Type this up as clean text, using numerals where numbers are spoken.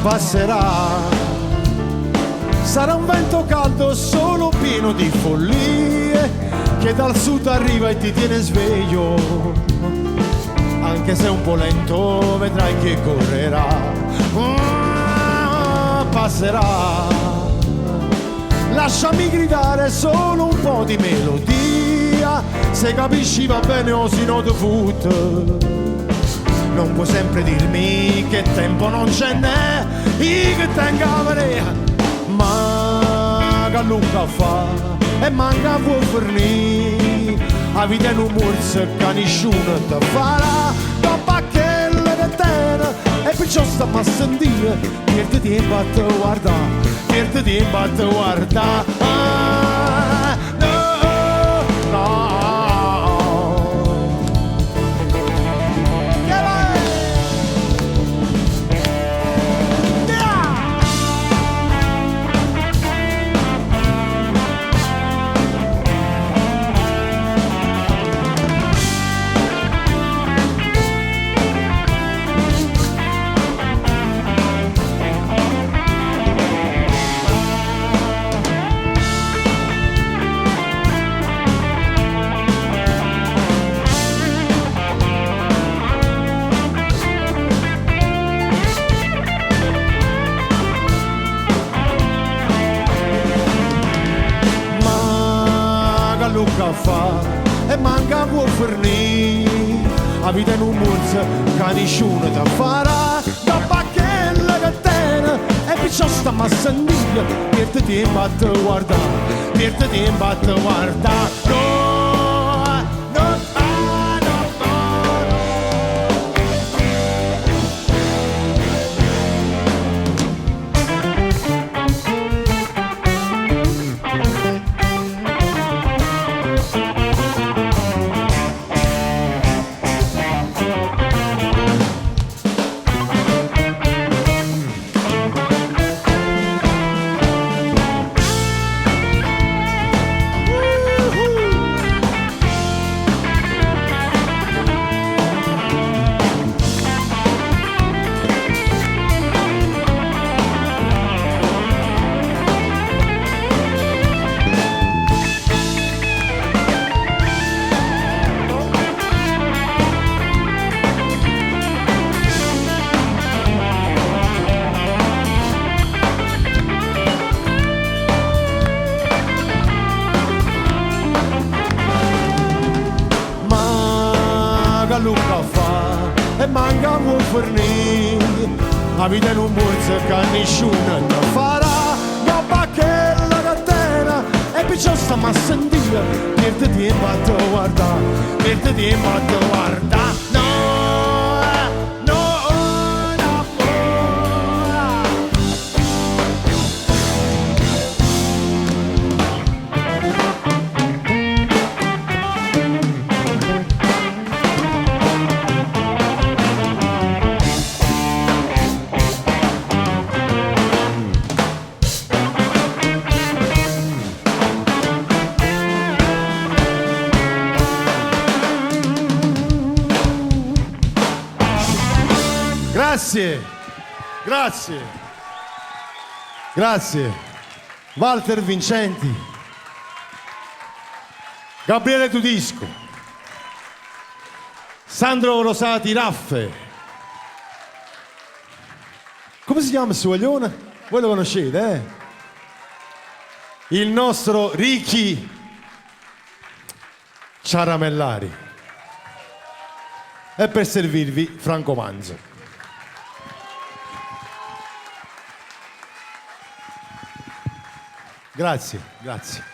passerà. Sarà un vento caldo solo pieno di follie che dal sud arriva e ti tiene sveglio. Anche se è un po' lento vedrai che correrà. Passerà. Lasciami gridare solo un po' di melodia. Se capisci va bene o si no the foot. Non puoi sempre dirmi che tempo non ce n'è, io che tengo a vedere. Ma che lunga fa e manca può fornire. A vita in un morso che nessuno ti farà. Dopo che le tene e perciò stiamo a sentire. Pierde tempo a te guarda, pierde tempo a te guarda. Fa e manca può fornire a vita in un morso che nessuno ti farà. Dopo che la catena e perciò stiamo a sentire. Pierde tempo a te guarda, pierde tempo a te guarda. Lunga fa e manca può fornire a vita in un borso che nessuno ti farà. Dopo che la catena e perciò stiamo a sentire. Pierde tempo a te guarda, pierde tempo a te guarda. Grazie, grazie, grazie. Walter Vincenti, Gabriele Tudisco, Sandro Rosati Raffe. Come si chiama il suo coglione? Voi lo conoscete, eh? Il nostro Ricky Ciaramellari. E per servirvi Franco Manzo. Grazie, grazie.